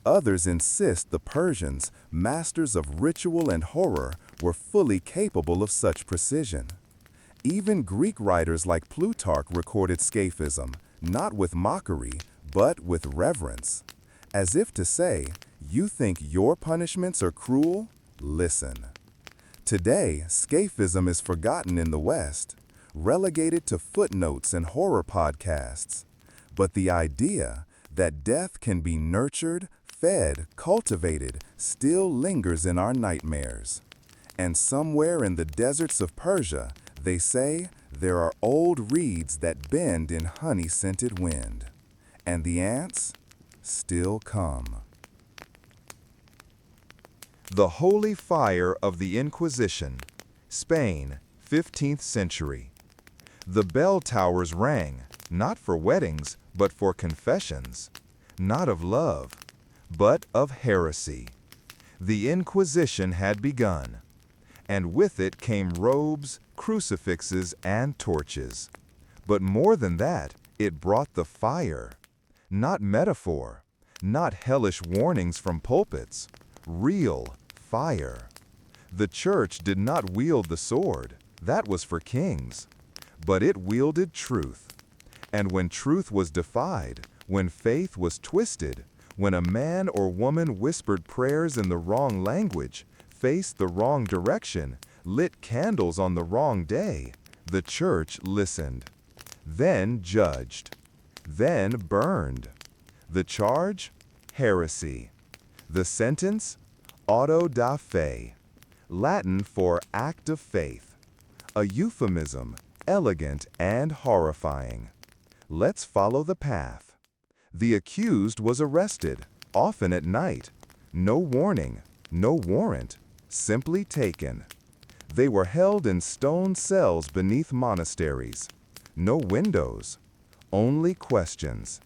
Others insist the Persians, masters of ritual and horror, were fully capable of such precision. Even Greek writers like Plutarch recorded scaphism, not with mockery, but with reverence. As if to say, you think your punishments are cruel? Listen. Today, scaphism is forgotten in the West, relegated to footnotes and horror podcasts. But the idea that death can be nurtured, fed, cultivated, still lingers in our nightmares. And somewhere in the deserts of Persia, they say, there are old reeds that bend in honey-scented wind. And the ants still come. The Holy Fire of the Inquisition, Spain, 15th century. The bell towers rang, not for weddings, but for confessions, not of love, but of heresy. The Inquisition had begun, and with it came robes, crucifixes, and torches. But more than that, it brought the fire. Not metaphor, not hellish warnings from pulpits, real fire. The church did not wield the sword, that was for kings, but it wielded truth. And when truth was defied, when faith was twisted, when a man or woman whispered prayers in the wrong language, faced the wrong direction, lit candles on the wrong day, the church listened, then judged, then burned. The charge? Heresy. The sentence? Auto da fe, Latin for act of faith. A euphemism, elegant and horrifying. Let's follow the path. The accused was arrested, often at night. No warning, no warrant, simply taken. They were held in stone cells beneath monasteries. No windows, only questions,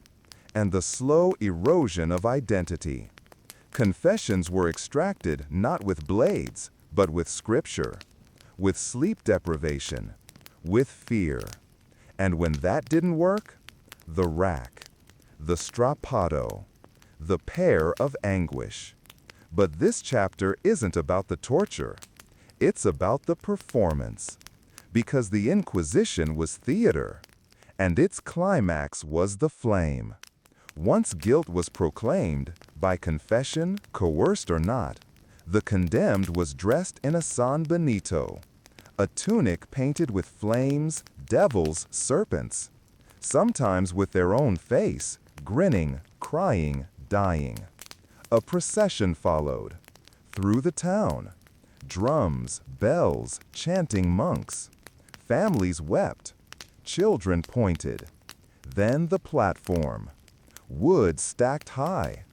and the slow erosion of identity. Confessions were extracted not with blades, but with scripture, with sleep deprivation, with fear. And when that didn't work, the rack, the strappato, the pair of anguish. But this chapter isn't about the torture. It's about the performance. Because the Inquisition was theater, and its climax was the flame. Once guilt was proclaimed, by confession, coerced or not, the condemned was dressed in a San Benito, a tunic painted with flames, devils, serpents, sometimes with their own face, grinning, crying, dying. A procession followed, through the town, Drums, bells, chanting monks. Families wept. Children pointed. Then the platform. Wood stacked high.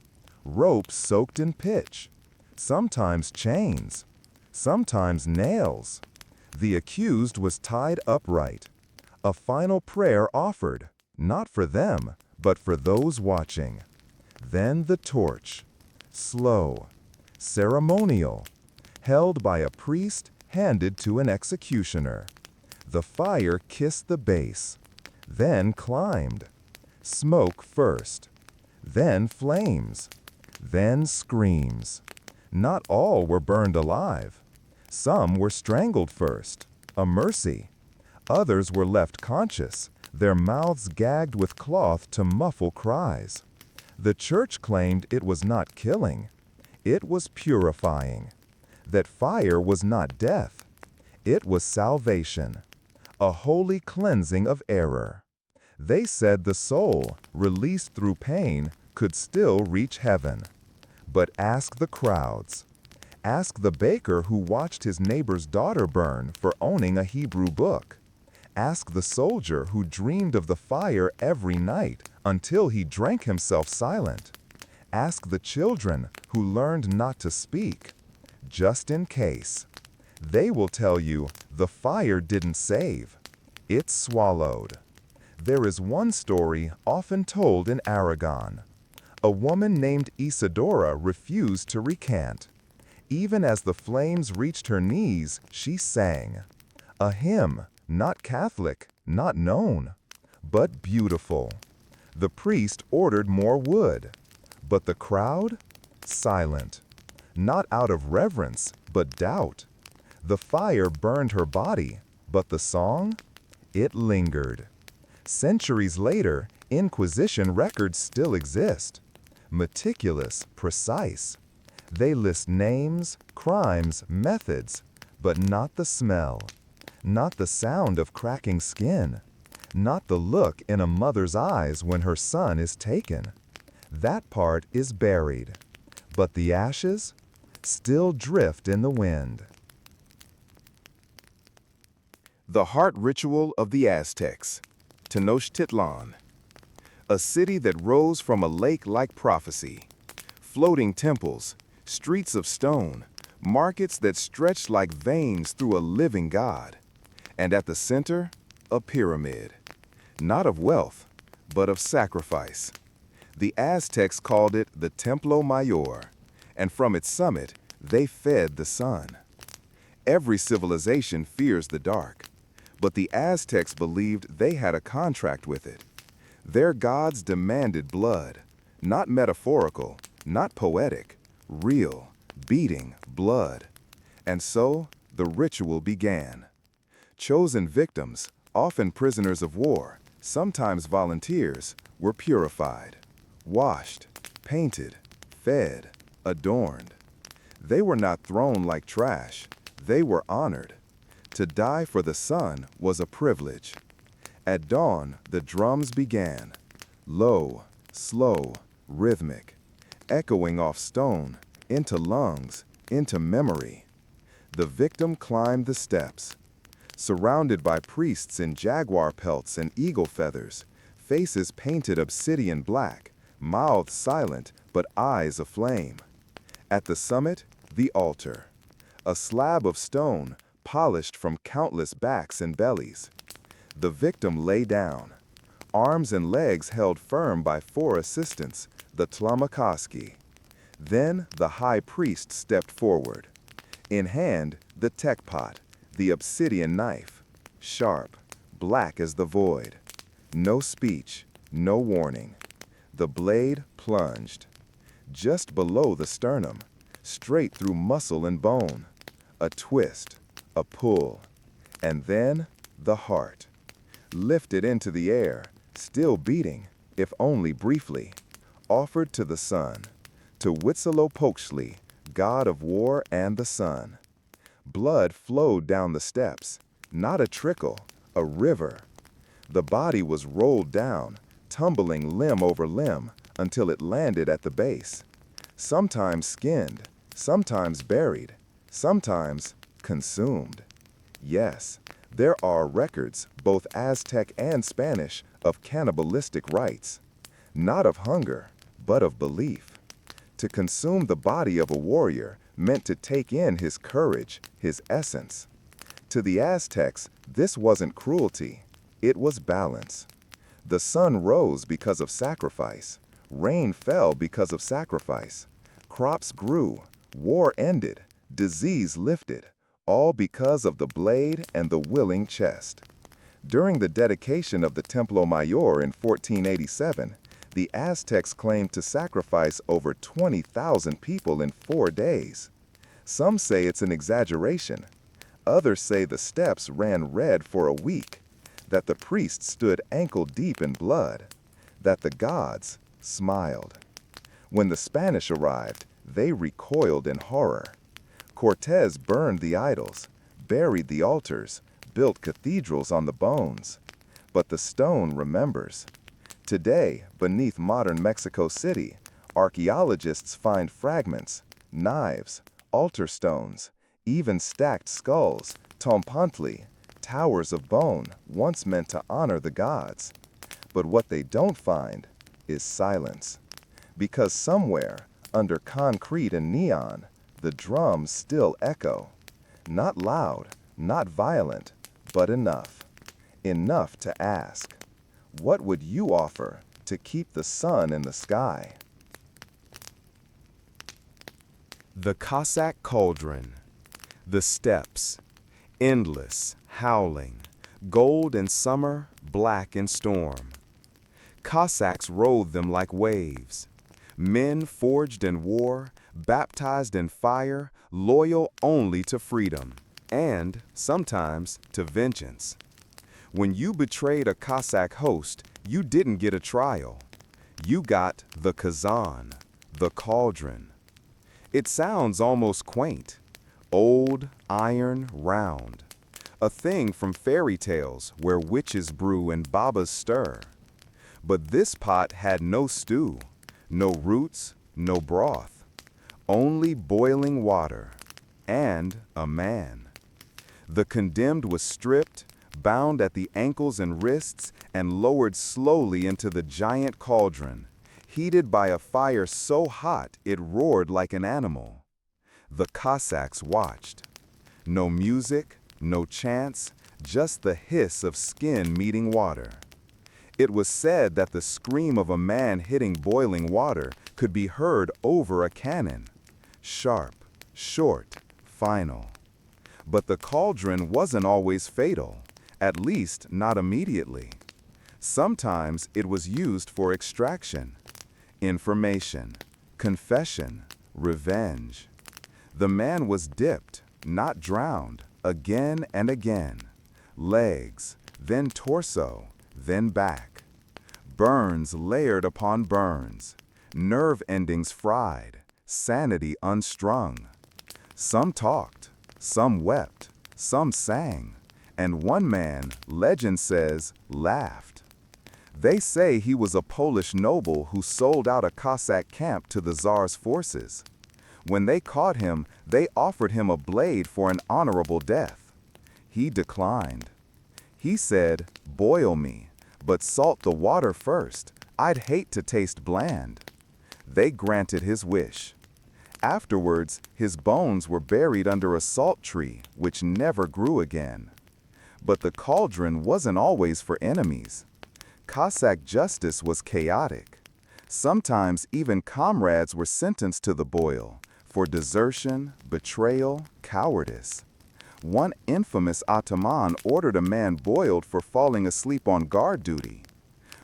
Ropes soaked in pitch. Sometimes chains. Sometimes nails. The accused was tied upright. A final prayer offered, not for them, but for those watching. Then the torch. Slow. Ceremonial. Held by a priest, handed to an executioner. The fire kissed the base, then climbed. Smoke first, then flames, then screams. Not all were burned alive. Some were strangled first, a mercy. Others were left conscious, their mouths gagged with cloth to muffle cries. The church claimed it was not killing, it was purifying. That fire was not death, it was salvation, a holy cleansing of error. They said the soul, released through pain, could still reach heaven. But ask the crowds. Ask the baker who watched his neighbor's daughter burn for owning a Hebrew book. Ask the soldier who dreamed of the fire every night until he drank himself silent. Ask the children who learned not to speak, just in case. They will tell you the fire didn't save, it swallowed. There is one story often told in Aragon. A woman named Isadora refused to recant. Even as the flames reached her knees, she sang. A hymn, not Catholic, not known, but beautiful. The priest ordered more wood, but the crowd? Silent. Not out of reverence, but doubt. The fire burned her body, but the song? It lingered. Centuries later, Inquisition records still exist. Meticulous, precise. They list names, crimes, methods, but not the smell. Not the sound of cracking skin. Not the look in a mother's eyes when her son is taken. That part is buried. But the ashes still drift in the wind. The heart ritual of the Aztecs, Tenochtitlan. A city that rose from a lake-like prophecy. Floating temples, streets of stone, markets that stretched like veins through a living god. And at the center, a pyramid. Not of wealth, but of sacrifice. The Aztecs called it the Templo Mayor, and from its summit, they fed the sun. Every civilization fears the dark, but the Aztecs believed they had a contract with it. Their gods demanded blood, not metaphorical, not poetic, real, beating blood. And so, the ritual began. Chosen victims, often prisoners of war, sometimes volunteers, were purified, washed, painted, fed, adorned. They were not thrown like trash, they were honored. To die for the sun was a privilege. At dawn, the drums began, low, slow, rhythmic, echoing off stone, into lungs, into memory. The victim climbed the steps, surrounded by priests in jaguar pelts and eagle feathers, faces painted obsidian black, mouths silent but eyes aflame. At the summit, the altar, a slab of stone polished from countless backs and bellies. The victim lay down, arms and legs held firm by 4 assistants, the Tlamakaski. Then the high priest stepped forward. In hand, the tekpot, the obsidian knife, sharp, black as the void. No speech, no warning. The blade plunged, just below the sternum, straight through muscle and bone. A twist, a pull, and then the heart. Lifted into the air, still beating, if only briefly, offered to the sun, to Huitzilopochtli, god of war and the sun. Blood flowed down the steps, not a trickle, a river. The body was rolled down, tumbling limb over limb until it landed at the base. Sometimes skinned, sometimes buried, sometimes consumed. Yes, there are records, both Aztec and Spanish, of cannibalistic rites, not of hunger, but of belief. To consume the body of a warrior meant to take in his courage, his essence. To the Aztecs, this wasn't cruelty, it was balance. The sun rose because of sacrifice, rain fell because of sacrifice, crops grew, war ended, disease lifted, all because of the blade and the willing chest. During the dedication of the Templo Mayor in 1487, the Aztecs claimed to sacrifice over 20,000 people in 4 days. Some say it's an exaggeration. Others say the steps ran red for a week, that the priests stood ankle-deep in blood, that the gods smiled. When the Spanish arrived, they recoiled in horror. Cortés burned the idols, buried the altars, built cathedrals on the bones. But the stone remembers. Today, beneath modern Mexico City, archaeologists find fragments, knives, altar stones, even stacked skulls, tompantli, towers of bone once meant to honor the gods. But what they don't find is silence. Because somewhere, under concrete and neon, the drums still echo. Not loud, not violent, but enough. Enough to ask, what would you offer to keep the sun in the sky? The Cossack cauldron. The steppes, endless, howling, gold in summer, black in storm. Cossacks rode them like waves. Men forged in war, baptized in fire, loyal only to freedom, and, sometimes, to vengeance. When you betrayed a Cossack host, you didn't get a trial. You got the Kazan, the cauldron. It sounds almost quaint. Old, iron, round. A thing from fairy tales where witches brew and babas stir. But this pot had no stew, no roots, no broth. Only boiling water. And a man. The condemned was stripped, bound at the ankles and wrists, and lowered slowly into the giant cauldron, heated by a fire so hot it roared like an animal. The Cossacks watched. No music, no chants, just the hiss of skin meeting water. It was said that the scream of a man hitting boiling water could be heard over a cannon. Sharp, short, final. But the cauldron wasn't always fatal, at least not immediately. Sometimes it was used for extraction, information, confession, revenge. The man was dipped, not drowned, again and again. Legs, then torso, then back. Burns layered upon burns, nerve endings fried, sanity unstrung. Some talked, some wept, some sang, and one man, legend says, laughed. They say he was a Polish noble who sold out a Cossack camp to the Tsar's forces. When they caught him, they offered him a blade for an honorable death. He declined. He said, "Boil me, but salt the water first. I'd hate to taste bland." They granted his wish. Afterwards, his bones were buried under a salt tree, which never grew again. But the cauldron wasn't always for enemies. Cossack justice was chaotic. Sometimes even comrades were sentenced to the boil for desertion, betrayal, cowardice. One infamous Ottoman ordered a man boiled for falling asleep on guard duty.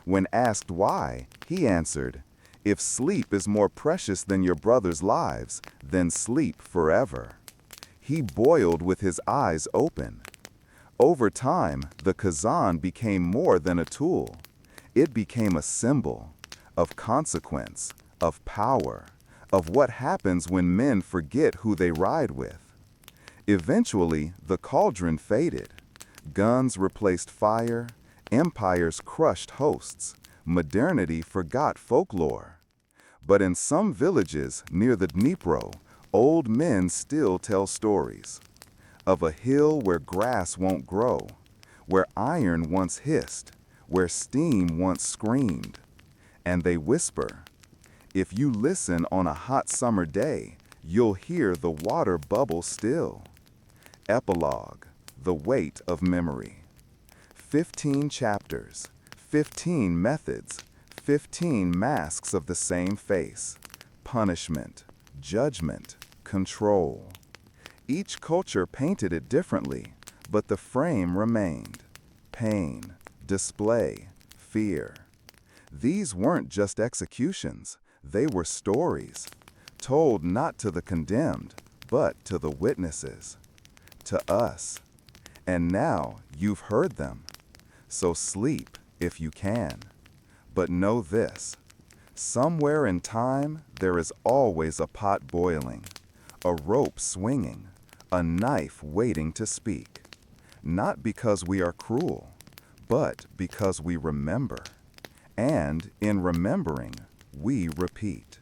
When asked why, he answered, "If sleep is more precious than your brother's lives, then sleep forever." He boiled with his eyes open. Over time, the Kazan became more than a tool. It became a symbol of consequence, of power, of what happens when men forget who they ride with. Eventually, the cauldron faded. Guns replaced fire, empires crushed hosts, modernity forgot folklore. But in some villages near the Dnipro, Old men still tell stories of a hill where grass won't grow, where iron once hissed, where steam once screamed. And they whisper, if you listen on a hot summer day, you'll hear the water bubble still. Epilogue, the weight of memory. 15 chapters, 15 methods, 15 masks of the same face. Punishment, judgment, control. Each culture painted it differently, but the frame remained. Pain, display, fear. These weren't just executions, they were stories, told not to the condemned, but to the witnesses, to us. And now you've heard them. So sleep if you can. But know this, somewhere in time there is always a pot boiling, a rope swinging, a knife waiting to speak. Not because we are cruel, but because we remember. And in remembering, we repeat.